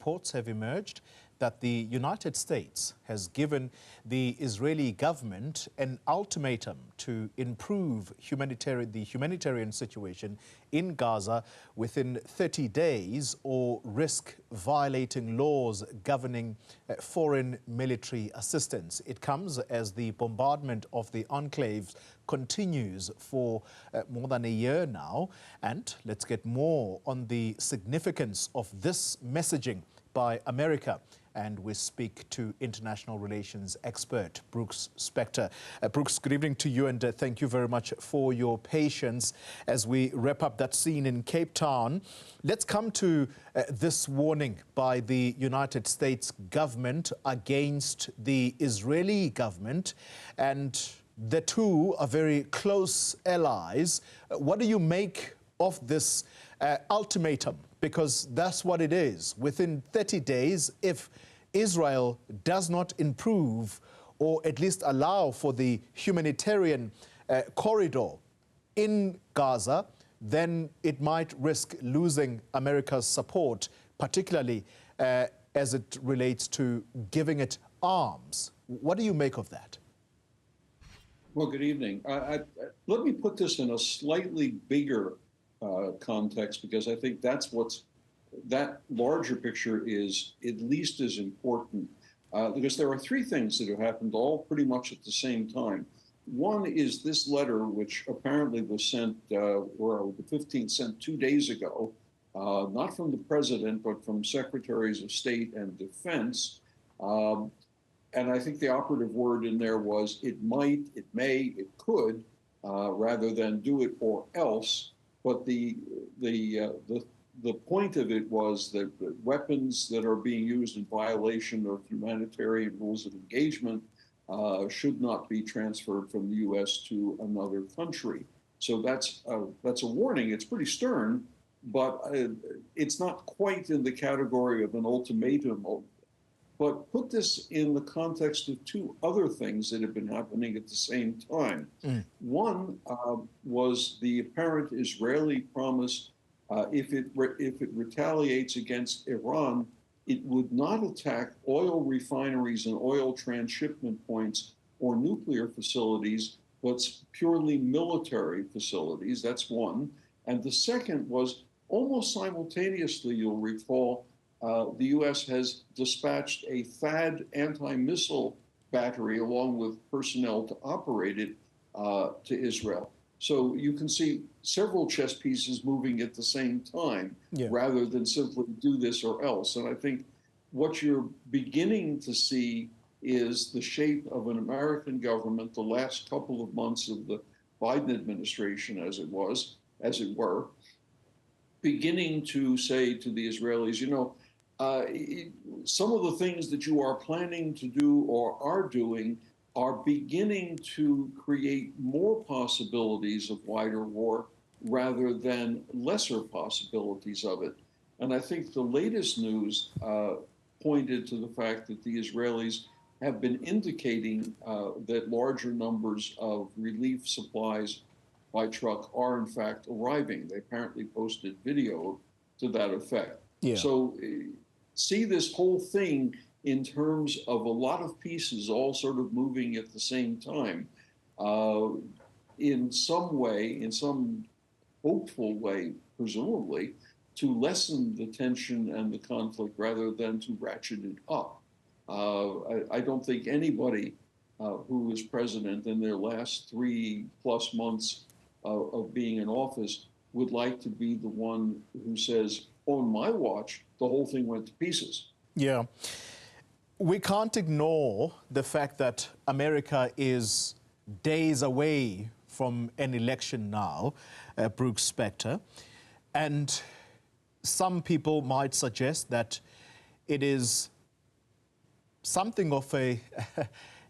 reports have emerged that the United States has given the Israeli government an ultimatum to improve the humanitarian situation in Gaza within 30 days or risk violating laws governing foreign military assistance. It comes as the bombardment of the enclaves continues for more than a year now. And let's get more on the significance of this messaging by America. And we speak to international relations expert Brooks Spector. Brooks, good evening to you, and thank you very much for your patience as we wrap up that scene in Cape Town. Let's come to this warning by the United States government against the Israeli government, and the two are very close allies. What do you make of this ultimatum? Because that's what it is. Within 30 days, if Israel does not improve or at least allow for the humanitarian corridor in Gaza, then it might risk losing America's support, particularly as it relates to giving it arms. What do you make of that? Well, good evening. Let me put this in a slightly bigger context, because I think that larger picture is at least as important, because there are three things that have happened all pretty much at the same time. One is this letter, which apparently was sent, or the 15th sent 2 days ago, not from the president, but from secretaries of state and defense. And I think the operative word in there was it might, it may, it could, rather than do it or else. But the point of it was that weapons that are being used in violation of humanitarian rules of engagement should not be transferred from the U.S. to another country. So that's a warning. It's pretty stern, but it's not quite in the category of an ultimatum. But put this in the context of two other things that have been happening at the same time. One was the apparent Israeli promise, if it retaliates against Iran, it would not attack oil refineries and oil transshipment points or nuclear facilities, but purely military facilities. That's one. And the second was almost simultaneously, you'll recall, the U.S. has dispatched a THAAD anti-missile battery along with personnel to operate it to Israel. So you can see several chess pieces moving at the same time, rather than simply do this or else. And I think what you're beginning to see is the shape of an American government the last couple of months of the Biden administration, as it were, beginning to say to the Israelis, you know, some of the things that you are planning to do or are doing are beginning to create more possibilities of wider war rather than lesser possibilities of it. And I think the latest news pointed to the fact that the Israelis have been indicating that larger numbers of relief supplies by truck are in fact arriving. They apparently posted video to that effect. So see this whole thing in terms of a lot of pieces all sort of moving at the same time, in some way, in some hopeful way, presumably, to lessen the tension and the conflict rather than to ratchet it up. I don't think anybody who was president in their last 3+ months of being in office would like to be the one who says, on my watch, the whole thing went to pieces. Yeah. We can't ignore the fact that America is days away from an election now, Brooks Spector. And some people might suggest that it is something of a,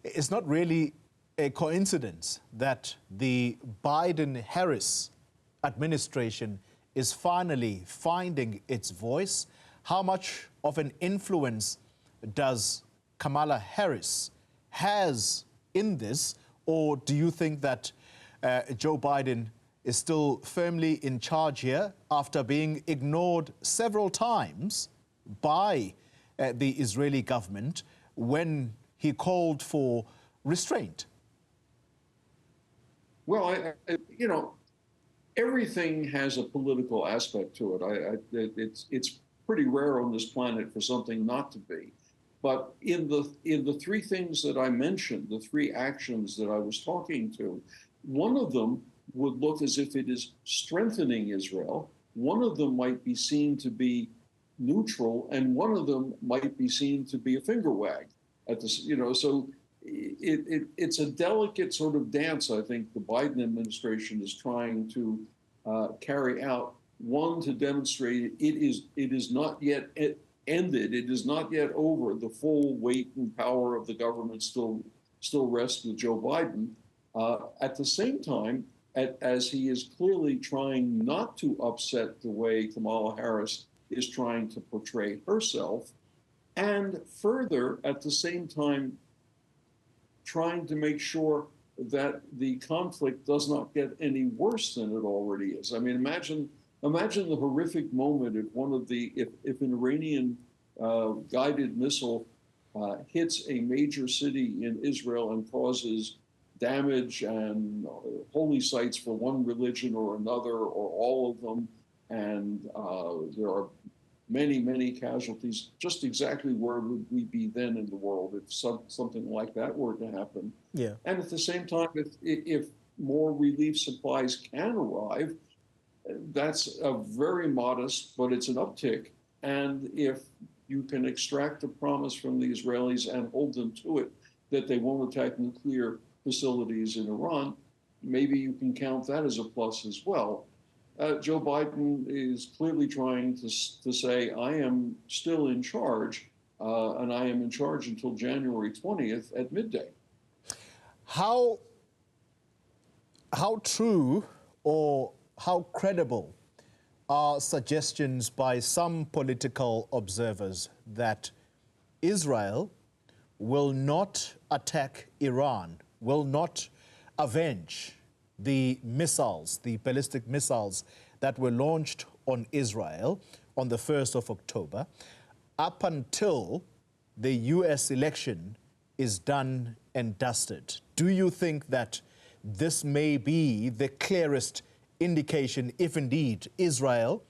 it's not really a coincidence that the Biden-Harris administration is finally finding its voice. How much of an influence does Kamala Harris has in this, or do you think that Joe Biden is still firmly in charge here after being ignored several times by the Israeli government when he called for restraint? Well, you know, everything has a political aspect to it. It's pretty rare on this planet for something not to be. But in the three things that I mentioned, the three actions that I was talking to, one of them would look as if it is strengthening Israel. One of them might be seen to be neutral, and one of them might be seen to be a finger wag at this, you know, so it's a delicate sort of dance, I think, the Biden administration is trying to carry out. One, to demonstrate it is not yet ended, it is not yet over. The full weight and power of the government still rests with Joe Biden. At the same time, as he is clearly trying not to upset the way Kamala Harris is trying to portray herself, and further, at the same time, trying to make sure that the conflict does not get any worse than it already is. I mean, imagine the horrific moment if an Iranian guided missile hits a major city in Israel and causes damage and holy sites for one religion or another or all of them, and there are many casualties. Just exactly where would we be then in the world if something like that were to happen? Yeah. And at the same time, if more relief supplies can arrive, that's a very modest, but it's an uptick. And if you can extract a promise from the Israelis and hold them to it that they won't attack nuclear facilities in Iran, maybe you can count that as a plus as well. Joe Biden is clearly trying to say, I am still in charge, and I am in charge until January 20th at midday. How true or how credible are suggestions by some political observers that Israel will not attack Iran, will not avenge the missiles, the ballistic missiles that were launched on Israel on the 1st of October, up until the US election is done and dusted? Do you think that this may be the clearest indication, if indeed Israel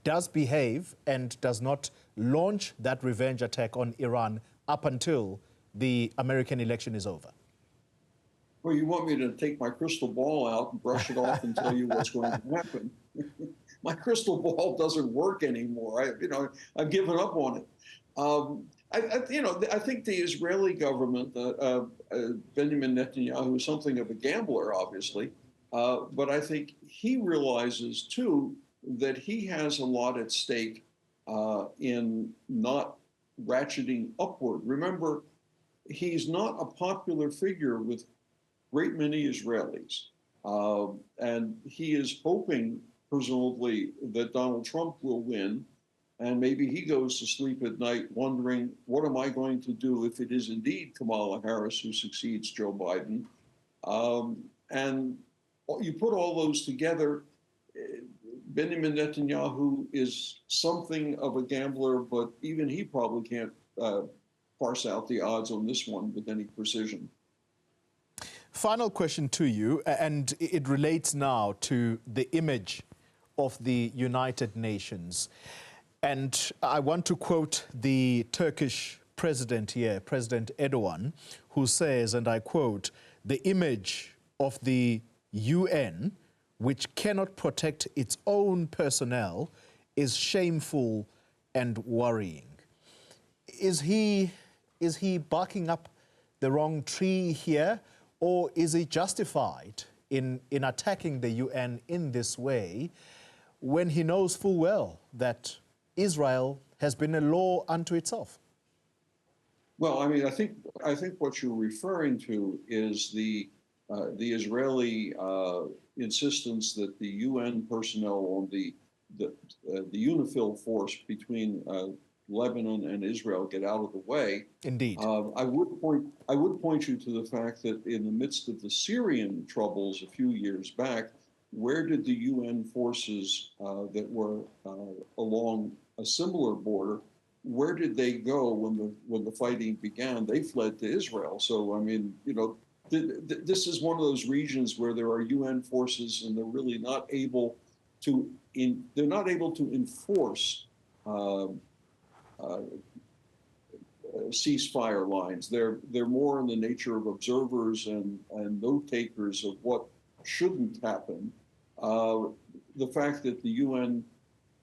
does behave and does not launch that revenge attack on Iran up until the American election is over? Well, you want me to take my crystal ball out and brush it off and tell you what's going to happen? My crystal ball doesn't work anymore. I've given up on it. I think the Israeli government, Benjamin Netanyahu, is something of a gambler, obviously, but I think he realizes too that he has a lot at stake in not ratcheting upward. Remember, he's not a popular figure with great many Israelis. And he is hoping, presumably, that Donald Trump will win. And maybe he goes to sleep at night wondering, what am I going to do if it is indeed Kamala Harris who succeeds Joe Biden? And you put all those together, Benjamin Netanyahu is something of a gambler, but even he probably can't parse out the odds on this one with any precision. Final question to you, and it relates now to the image of the United Nations. And I want to quote the Turkish president here, President Erdogan, who says, and I quote, "The image of the UN, which cannot protect its own personnel, is shameful and worrying." Is he barking up the wrong tree here? Or is he justified in attacking the UN in this way when he knows full well that Israel has been a law unto itself? Well, I mean, I think what you're referring to is the Israeli insistence that the UN personnel on the UNIFIL force between Lebanon and Israel get out of the way. Indeed. I would point you to the fact that in the midst of the Syrian troubles a few years back, where did the UN forces that were along a similar border, where did they go when the fighting began? They fled to Israel. So I mean, you know, this is one of those regions where there are UN forces, and they're really not able to enforce ceasefire lines. They're more in the nature of observers and note takers of what shouldn't happen. The fact that the UN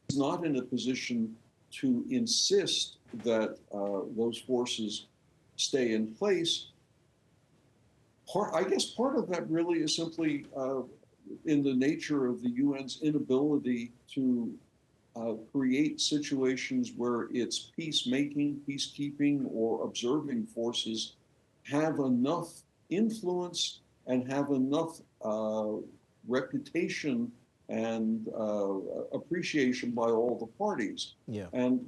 is not in a position to insist that those forces stay in place, I guess part of that really is simply in the nature of the UN's inability to create situations where its peacemaking, peacekeeping, or observing forces have enough influence and have enough reputation and appreciation by all the parties. Yeah. And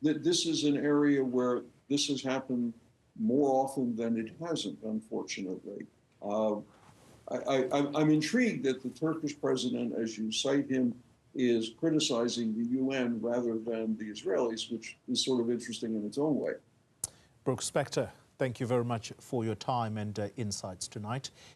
this is an area where this has happened more often than it hasn't, unfortunately. I'm intrigued that the Turkish president, as you cite him, is criticizing the UN rather than the Israelis, which is sort of interesting in its own way. Brooks Spector, thank you very much for your time and insights tonight.